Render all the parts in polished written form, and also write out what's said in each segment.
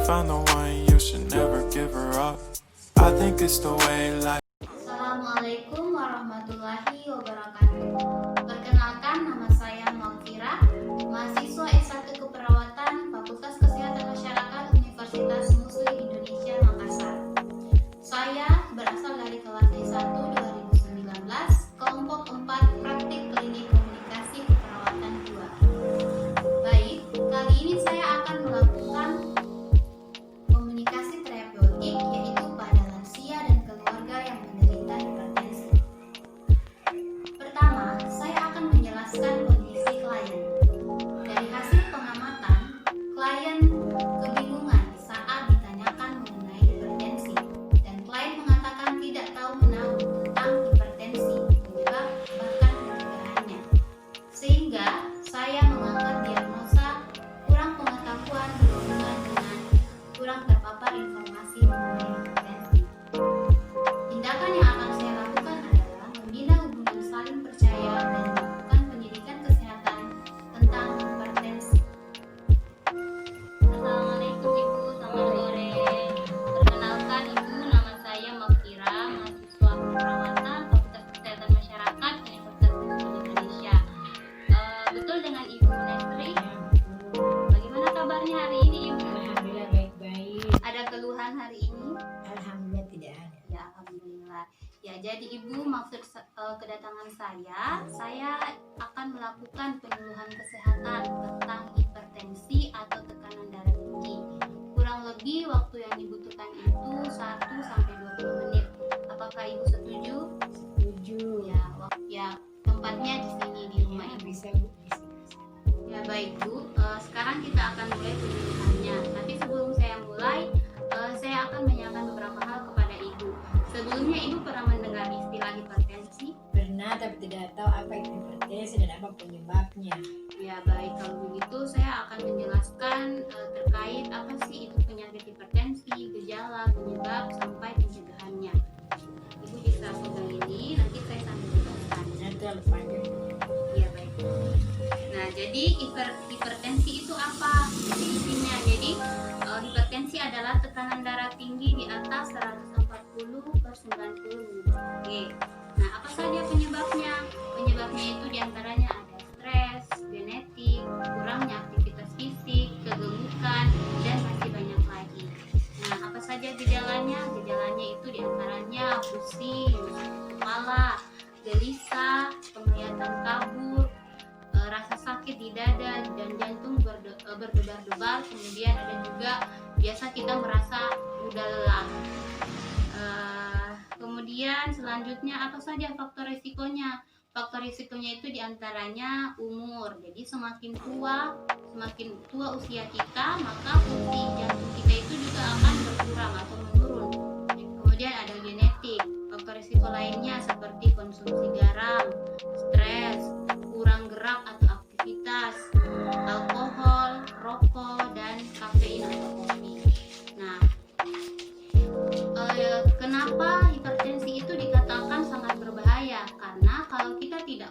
found the one, you should never give her up. I think it's the way life. Assalamualaikum warahmatullahi wabarakatuh. Perkenalkan, nama saya Mawfira, mahasiswa S1 Keperawatan Fakultas Kesehatan Masyarakat Universitas Muslim Indonesia Makassar. Saya berasal dari kelas D1 2019, kelompok 4 praktik klinik komunikasi keperawatan 2. Baik, kali ini saya akan melakukan komunikasi terapeutik, yaitu pada lansia dan keluarga yang menderita hipertensi. Pertama, saya akan menjelaskan kondisi klien. Dari hasil pengamatan, klien kebingungan saat ditanyakan mengenai hipertensi, dan klien mengatakan tidak tahu menahu tentang hipertensi, penyebab bahkan pencegahannya. Sehingga saya mengangkat diagnosa kurang pengetahuan berhubungan dengan kurang terpapar informasi mengenai hipertensi. Tindakan yang akan saya lakukan adalah membina hubungan saling percaya dan melakukan pendidikan kesehatan tentang hipertensi. Assalamualaikum Ibu, selamat sore. Perkenalkan Ibu, nama saya Mawfira, mahasiswa keperawatan Fakultas Kesehatan Masyarakat Universitas Muslim Indonesia. Betul dengan Ibu Nestri? Bagaimana kabarnya hari ini Ibu? Alhamdulillah baik-baik. Ada keluhan hari ini? Alhamdulillah tidak ada. Ya, alhamdulillah. Ya, jadi Ibu, maksud kedatangan saya akan melakukan penyuluhan kesehatan tentang hipertensi atau tekanan darah tinggi. Kurang lebih waktu yang dibutuhkan itu 1 sampai 20 menit. Apakah Ibu setuju? Setuju. Ya, tempatnya di sini di rumah Ibu. Bisa Bu. Bisa. Ya, baik Bu. Sekarang kita akan mulai penyuluhannya. Tapi sebelum saya mulai, saya akan menanyakan beberapa hal kepada Ibu. Sebelumnya Ibu pernah mendengar istilah hipertensi? Pernah tapi tidak tahu apa itu hipertensi dan apa penyebabnya. Ya, baik. Kalau begitu saya akan menjelaskan terkait apa sih itu penyakit hipertensi, gejala, penyebab, sampai pencegahannya. Ibu bisa pegang ini, nanti saya sambil jelaskan. Nanti harus panjang. Ya, baik. Nah, jadi hipertensi itu apa definisinya? Jadi hipertensi adalah tekanan darah tinggi di atas 140/90 mmHg. Nah, apa saja penyebabnya? Penyebabnya itu diantaranya ada stres, genetik, kurangnya aktivitas fisik, kegemukan, dan masih banyak lagi. Nah, apa saja gejalanya? Gejalanya itu diantaranya pusing, kepala, gelisah, penglihatan kabur, rasa sakit di dada dan jantung berdebar-debar. Kemudian ada juga biasa kita merasa mudah lelah. Kemudian selanjutnya apa saja faktor risikonya? Faktor risikonya itu diantaranya umur. Jadi semakin tua usia kita, maka fungsi jantung kita itu juga akan berkurang atau menurun. Kemudian ada genetik. Faktor risiko lainnya seperti konsumsi garam, stres, kurang gerak atau aktivitas, alkohol, rokok, dan kafein atau kopi. Nah, kenapa hipertensi itu dikatakan sangat berbahaya? Karena kalau kita tidak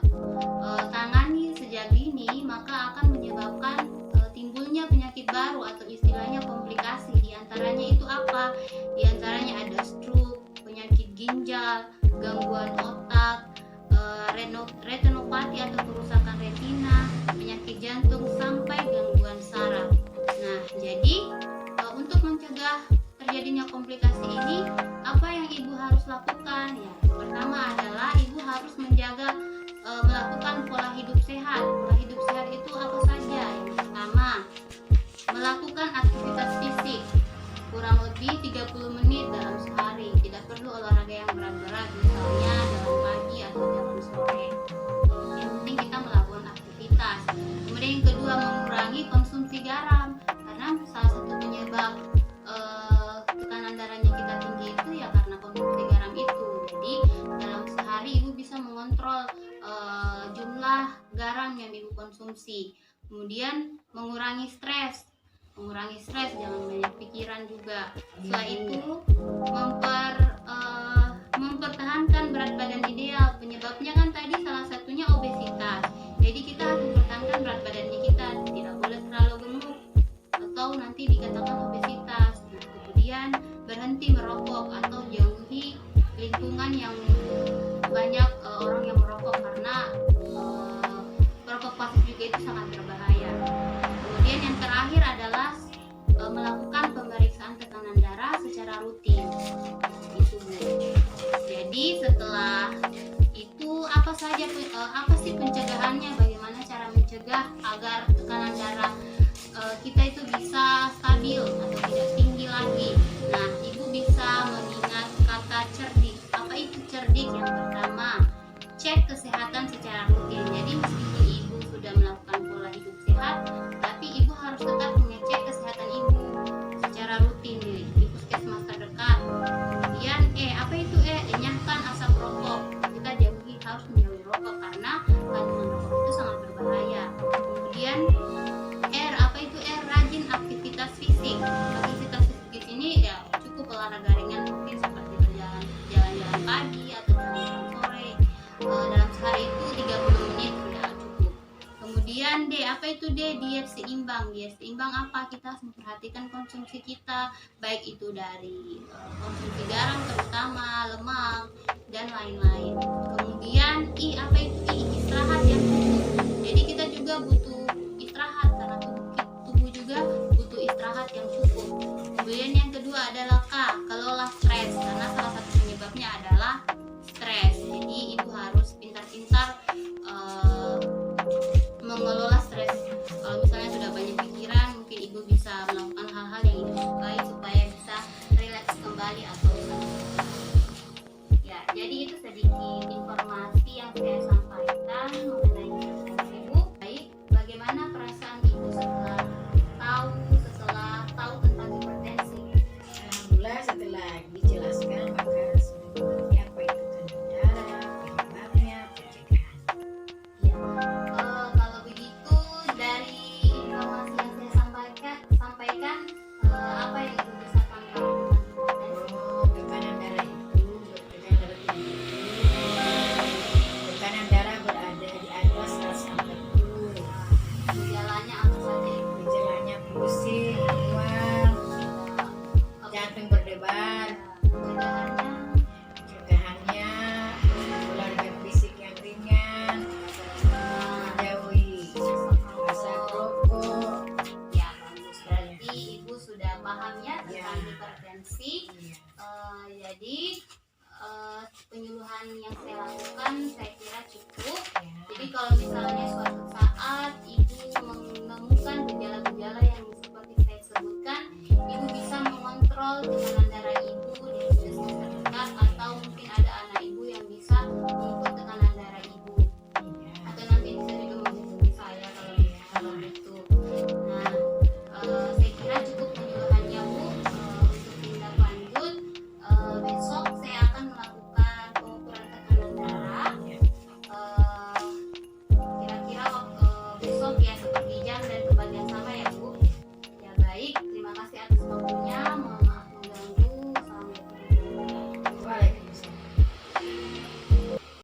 tangani sejak dini, maka akan menyebabkan timbulnya penyakit baru atau istilahnya komplikasi. Di antaranya itu apa? Di antaranya ada stroke, penyakit ginjal, gangguan otak, retinopati atau kerusakan retina, penyakit jantung, sampai gangguan saraf. Nah, jadi untuk mencegah terjadinya komplikasi ini, apa yang Ibu harus lakukan? Ya, pertama adalah Ibu harus melakukan pola hidup sehat. Pola hidup sehat itu apa saja? Yang pertama, melakukan aktivitas fisik kurang lebih 30 menit dalam sehari. Tidak perlu olahraga yang berat-berat, misalnya jalan pagi atau jalan sore. Yang penting kita melakukan aktivitas. Kemudian yang kedua, mengurangi konsumsi garam, karena salah satu penyebab tekanan darahnya kita tinggi itu ya karena konsumsi garam itu. Jadi dalam sehari Ibu bisa mengontrol jumlah garam yang Ibu konsumsi. Kemudian mengurangi stres, jangan banyak pikiran juga. Setelah itu mempertahankan berat badan ideal. Penyebabnya kan tadi salah satunya obesitas. Jadi kita harus mempertahankan berat badannya kita, tidak boleh terlalu gemuk atau nanti dikatakan obesitas. berhenti merokok atau jauhi lingkungan yang banyak orang yang merokok, karena merokok pasif juga itu sangat berbahaya. Kemudian yang terakhir adalah melakukan pemeriksaan tekanan darah secara rutin. Itu Bu. Jadi setelah itu apa sih pencegahannya? Bagaimana cara mencegah agar tekanan darah kita itu bisa stabil atau tidak tinggi lagi? Nah, Ibu bisa mengingat kata cerdik. Apa itu cerdik? Yang pertama, cek kesehatan secara rutin. Jadi meskipun Ibu sudah melakukan pola hidup sehat, tapi Ibu harus tetap mengecek kesehatan Ibu secara rutin di puskesmas terdekat. Kemudian apa itu enyahkan asap rokok. Kita harus menjauhi rokok karena kandungan rokok itu sangat berbahaya. Kemudian apa itu rajin aktivitas fisik. Aktivitas fisik ini ya cukup olahraga ringan, mungkin seperti jalan-jalan pagi atau jalan sore. Dalam sehari itu 30 menit sudah cukup. Kemudian apa itu diet seimbang. Diet seimbang apa? Kita harus memperhatikan konsumsi kita, baik itu dari konsumsi garam terutama, lemak dan lain-lain. Kemudian apa itu istirahat yang cukup. Jadi kita juga butuh istirahat karena tubuh juga butuh istirahat yang cukup. Kemudian yang kedua adalah kelola stres, karena salah satu penyebabnya adalah stres. Jadi Ibu harus pintar-pintar mengelola stres. Kalau misalnya sudah banyak pikiran, mungkin Ibu bisa melakukan hal-hal yang Ibu sukai supaya bisa rileks kembali atau ya. Jadi itu sedikit informasi yang saya sampaikan mengenai hipertensi Ibu. Baik, bagaimana perasaan Ibu setelah tahu tentang hipertensi? Alhamdulillah setelah dijelaskan maka sudah mengerti apa itu tekanan darah, penyebabnya, pencegahan. Ya, kalau begitu dari informasi yang saya sampaikan, apa yang Ibu bisa tambahkan tentang hipertensi? Tekanan darah itu tekanan darah berada di atas 140. Gejalanya apa saja Ibu? Gejalanya pusing, mual, jantung berdebar. Pencegahannya olahraga fisik yang ringan, menjauhi asap rokok. Ya, bagus. Berarti Ibu sudah paham ya tentang Ya. hipertensi. Iya. Jadi penyuluhan yang saya lakukan saya kira cukup. Ya. Jadi kalau misalnya suatu saat Ibu menemukan gejala-gejala yang seperti saya sebutkan, Ibu bisa mengontrol tekanan